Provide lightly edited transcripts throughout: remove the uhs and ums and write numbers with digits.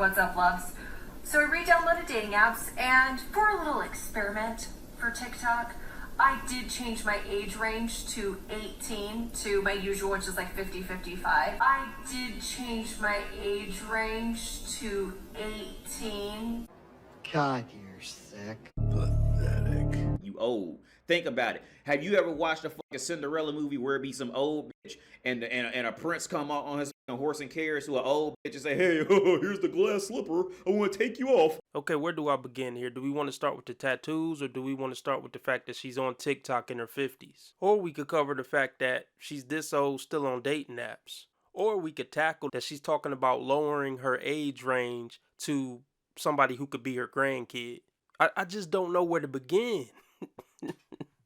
What's up, loves? So I re-downloaded dating apps, and for a little experiment for TikTok, I did change my age range to 18 to my usual, which is like 50-55. I did change my age range to 18. God, you're sick. Pathetic. You old. Think about it. Have you ever watched a fucking Cinderella movie where it be some old bitch and a prince come out on his horse and carriage to an old bitch and say, hey, here's the glass slipper. I want to take you off. Okay, where do I begin here? Do we want to start with the tattoos, or do we want to start with the fact that she's on TikTok in her 50s? Or we could cover the fact that she's this old still on dating apps. Or we could tackle that she's talking about lowering her age range to somebody who could be her grandkid. I just don't know where to begin.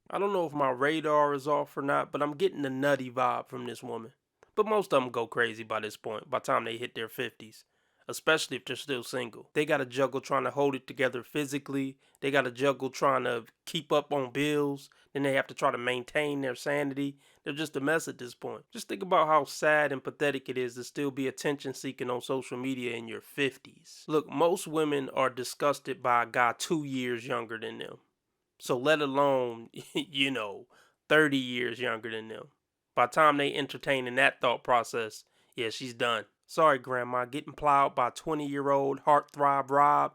I don't know if my radar is off or not, but I'm getting the nutty vibe from this woman. But most of them go crazy by this point, by the time they hit their 50s. Especially if they're still single. They got to juggle trying to hold it together physically. They got to juggle trying to keep up on bills. Then they have to try to maintain their sanity. They're just a mess at this point. Just think about how sad and pathetic it is to still be attention seeking on social media in your 50s. Look, most women are disgusted by a guy 2 years younger than them. So let alone, 30 years younger than them. By the time they entertain in that thought process, yeah, she's done. Sorry, Grandma, getting plowed by a 20-year-old heartthrob Rob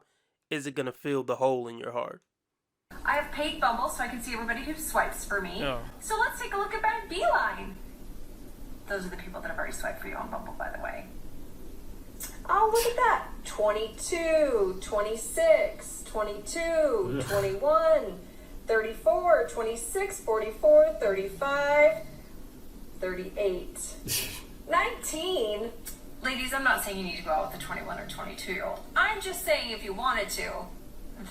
isn't going to fill the hole in your heart. I have paid Bumble so I can see everybody who swipes for me. Oh. So let's take a look at my Beeline. Those are the people that have already swiped for you on Bumble, by the way. Oh, look at that. 22, 26, 22, 21, 34, 26, 44, 35, 38, 19. Ladies, I'm not saying you need to go out with a 21 or 22-year-old. I'm just saying if you wanted to,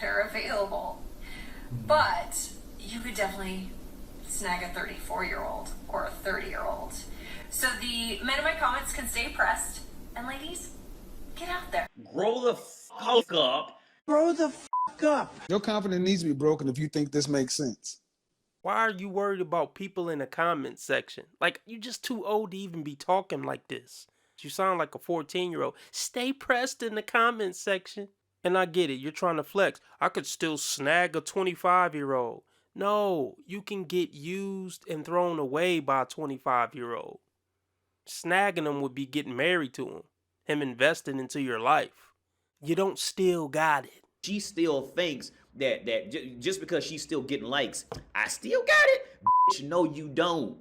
they're available. But you could definitely snag a 34-year-old or a 30-year-old. So the men in my comments can stay pressed. And ladies, get out there. Grow the fuck up. Grow the fuck up. Your confidence needs to be broken if you think this makes sense. Why are you worried about people in the comments section? Like, you're just too old to even be talking like this. You sound like a 14-year-old. Stay pressed in the comments section. And I get it. You're trying to flex. I could still snag a 25-year-old. No, you can get used and thrown away by a 25-year-old. Snagging them would be getting married to him investing into your life. You don't still got it. She still thinks that just because she's still getting likes, I still got it. Bitch, no, you don't.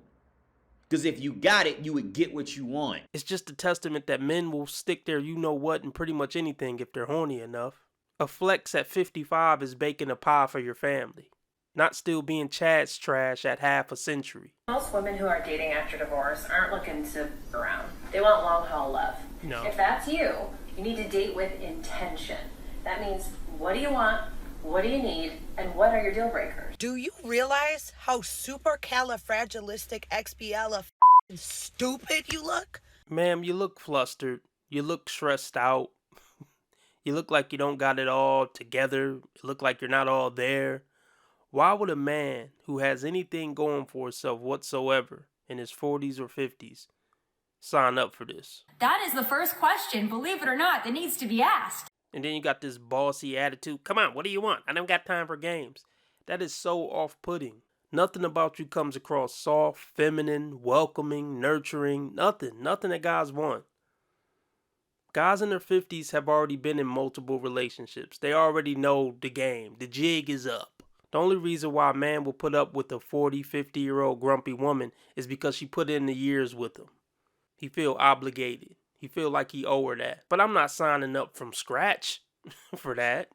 Because if you got it, you would get what you want. It's just a testament that men will stick their you-know-what in pretty much anything if they're horny enough. A flex at 55 is baking a pie for your family, not still being Chad's trash at half a century. Most women who are dating after divorce aren't looking to around. They want long-haul love. No. If that's you, you need to date with intention. That means, what do you want? What do you need? And what are your deal breakers? Do you realize how supercalifragilisticexpialidocious stupid you look? Ma'am, you look flustered. You look stressed out. You look like you don't got it all together. You look like you're not all there. Why would a man who has anything going for himself whatsoever in his 40s or 50s sign up for this? That is the first question, believe it or not, that needs to be asked. And then you got this bossy attitude. Come on, what do you want? I don't got time for games. That is so off-putting. Nothing about you comes across soft, feminine, welcoming, nurturing. Nothing that guys want. Guys in their 50s have already been in multiple relationships. They already know the game. The jig is up. The only reason why a man will put up with a 40, 50-year-old grumpy woman is because she put in the years with him. He feel obligated. He feel like he owe her that. But I'm not signing up from scratch for that.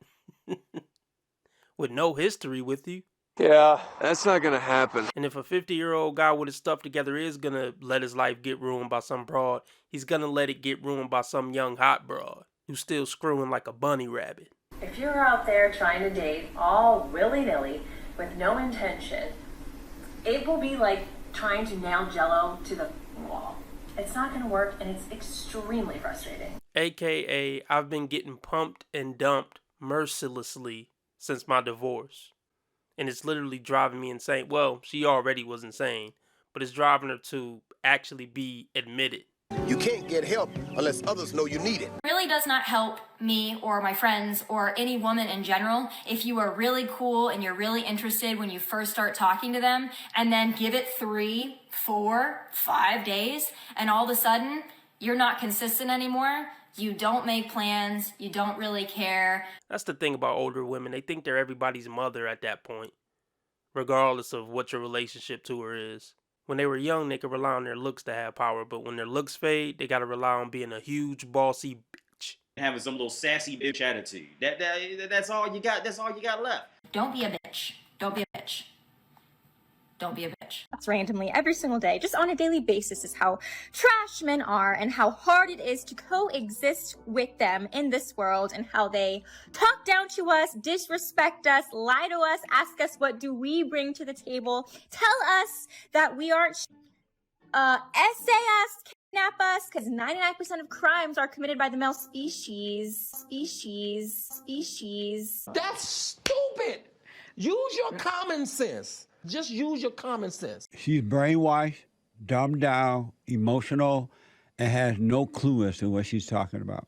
With no history with you. Yeah, that's not gonna happen. And if a 50-year-old guy with his stuff together is gonna let his life get ruined by some broad, he's gonna let it get ruined by some young hot broad who's still screwing like a bunny rabbit. If you're out there trying to date all willy-nilly with no intention, it will be like trying to nail Jell-O to the wall. It's not going to work, and it's extremely frustrating. AKA, I've been getting pumped and dumped mercilessly since my divorce. And it's literally driving me insane. Well, she already was insane, but it's driving her to actually be admitted. You can't get help unless others know you need it. Really does not help me or my friends or any woman in general if you are really cool and you're really interested when you first start talking to them, and then give it 3, 4, 5 days, and all of a sudden you're not consistent anymore. You don't make plans. You don't really care. That's the thing about older women. They think they're everybody's mother at that point, regardless of what your relationship to her is. When they were young, they could rely on their looks to have power, but when their looks fade, they gotta rely on being a huge, bossy bitch. Having some little sassy bitch attitude. That's all you got. That's all you got left. Don't be a bitch. Don't be a bitch. Don't be a bitch. That's randomly every single day, just on a daily basis, is how trash men are and how hard it is to coexist with them in this world, and how they talk down to us, disrespect us, lie to us, ask us what do we bring to the table, tell us that we aren't essay us, kidnap us, because 99% of crimes are committed by the male species. That's stupid. Use your common sense. Just use your common sense. She's brainwashed, dumbed down, emotional, and has no clue as to what she's talking about.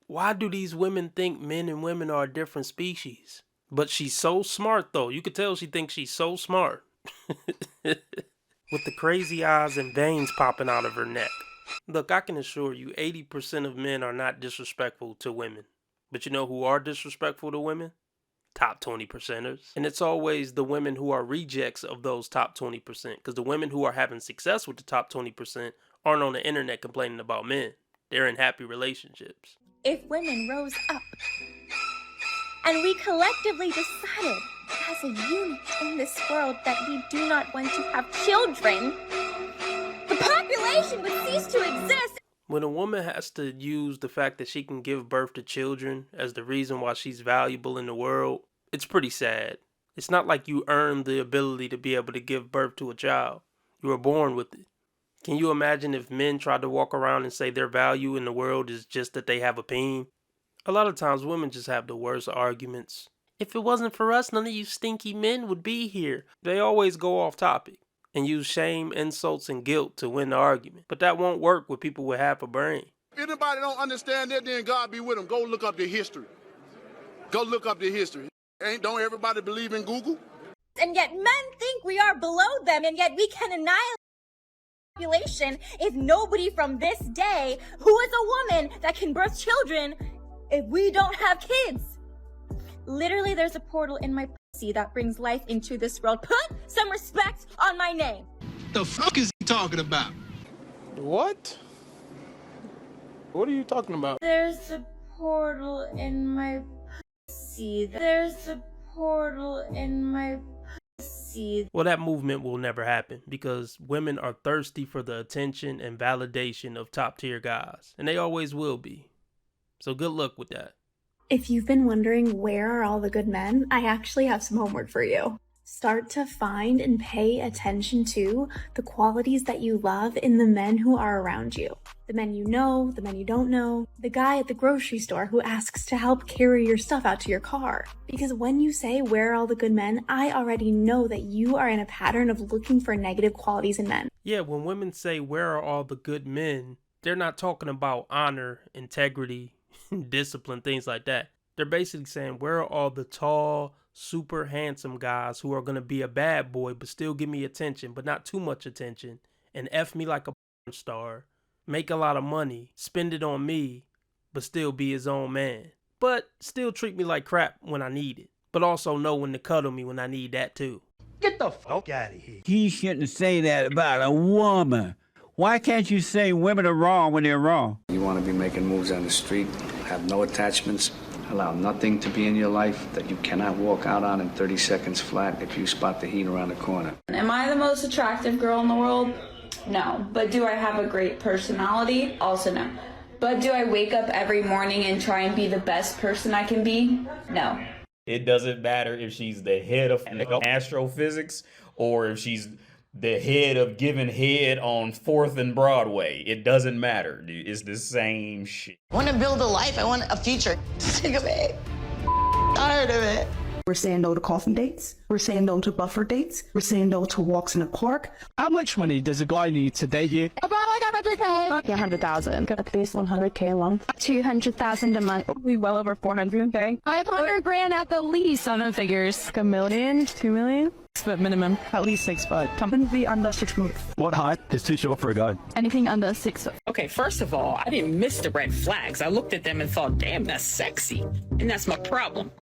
Why do these women think men and women are a different species? But she's so smart, though. You could tell she thinks she's so smart. With the crazy eyes and veins popping out of her neck. Look, I can assure you 80% of men are not disrespectful to women. But you know who are disrespectful to women? Top 20%ers. And it's always the women who are rejects of those top 20%, because the women who are having success with the top 20% aren't on the internet complaining about men. They're in happy relationships. If women rose up and we collectively decided as a unit in this world that we do not want to have children, the population would cease to exist. When a woman has to use the fact that she can give birth to children as the reason why she's valuable in the world, it's pretty sad. It's not like you earned the ability to be able to give birth to a child. You were born with it. Can you imagine if men tried to walk around and say their value in the world is just that they have a peen? A lot of times women just have the worst arguments. If it wasn't for us, none of you stinky men would be here. They always go off topic and use shame, insults, and guilt to win the argument. But that won't work with people with half a brain. If anybody don't understand that, then God be with them. Go look up the history. Go look up the history. Don't everybody believe in Google? And yet men think we are below them, and yet we can annihilate the population if nobody from this day who is a woman that can birth children, if we don't have kids. Literally, there's a portal in my pussy that brings life into this world. Put some respect on my name. The fuck is he talking about? What? What are you talking about? There's a portal in my pussy. There's a portal in my pussy. Well, that movement will never happen because women are thirsty for the attention and validation of top tier guys, and they always will be. So good luck with that. If you've been wondering where are all the good men, I actually have some homework for you. Start to find and pay attention to the qualities that you love in the men who are around you. The men you know, the men you don't know, the guy at the grocery store who asks to help carry your stuff out to your car. Because when you say, where are all the good men, I already know that you are in a pattern of looking for negative qualities in men. Yeah, when women say, where are all the good men, they're not talking about honor, integrity, discipline, things like that. They're basically saying, where are all the tall, super handsome guys who are going to be a bad boy but still give me attention, but not too much attention, and F me like a porn star, make a lot of money, spend it on me, but still be his own man, but still treat me like crap when I need it, but also know when to cuddle me when I need that too. Get the fuck out of here. He shouldn't say that about a woman. Why can't you say women are wrong when they're wrong? You want to be making moves on the street, have no attachments, allow nothing to be in your life that you cannot walk out on in 30 seconds flat if you spot the heat around the corner. Am I the most attractive girl in the world? No. But do I have a great personality? Also no. But do I wake up every morning and try and be the best person I can be? No. It doesn't matter if she's the head of astrophysics or if she's the head of giving head on 4th and Broadway. It doesn't matter, dude. It's the same shit. I want to build a life. I want a future. Sick of it. Tired of it. We're saying no to coffin dates. We're saying no to buffer dates. We're saying no to walks in the park. How much money does a guy need to date you? About like 100K. 100,000. At least 100K a month. 200,000 a month. Probably well over 400K. 500 grand at the least on the figures. $1 million, 2 million. But minimum, at least 6 foot. Something to be under 6 foot. What height is too short for a guy? Anything under 6 foot. Okay, first of all, I didn't miss the red flags. I looked at them and thought, damn, that's sexy. And that's my problem.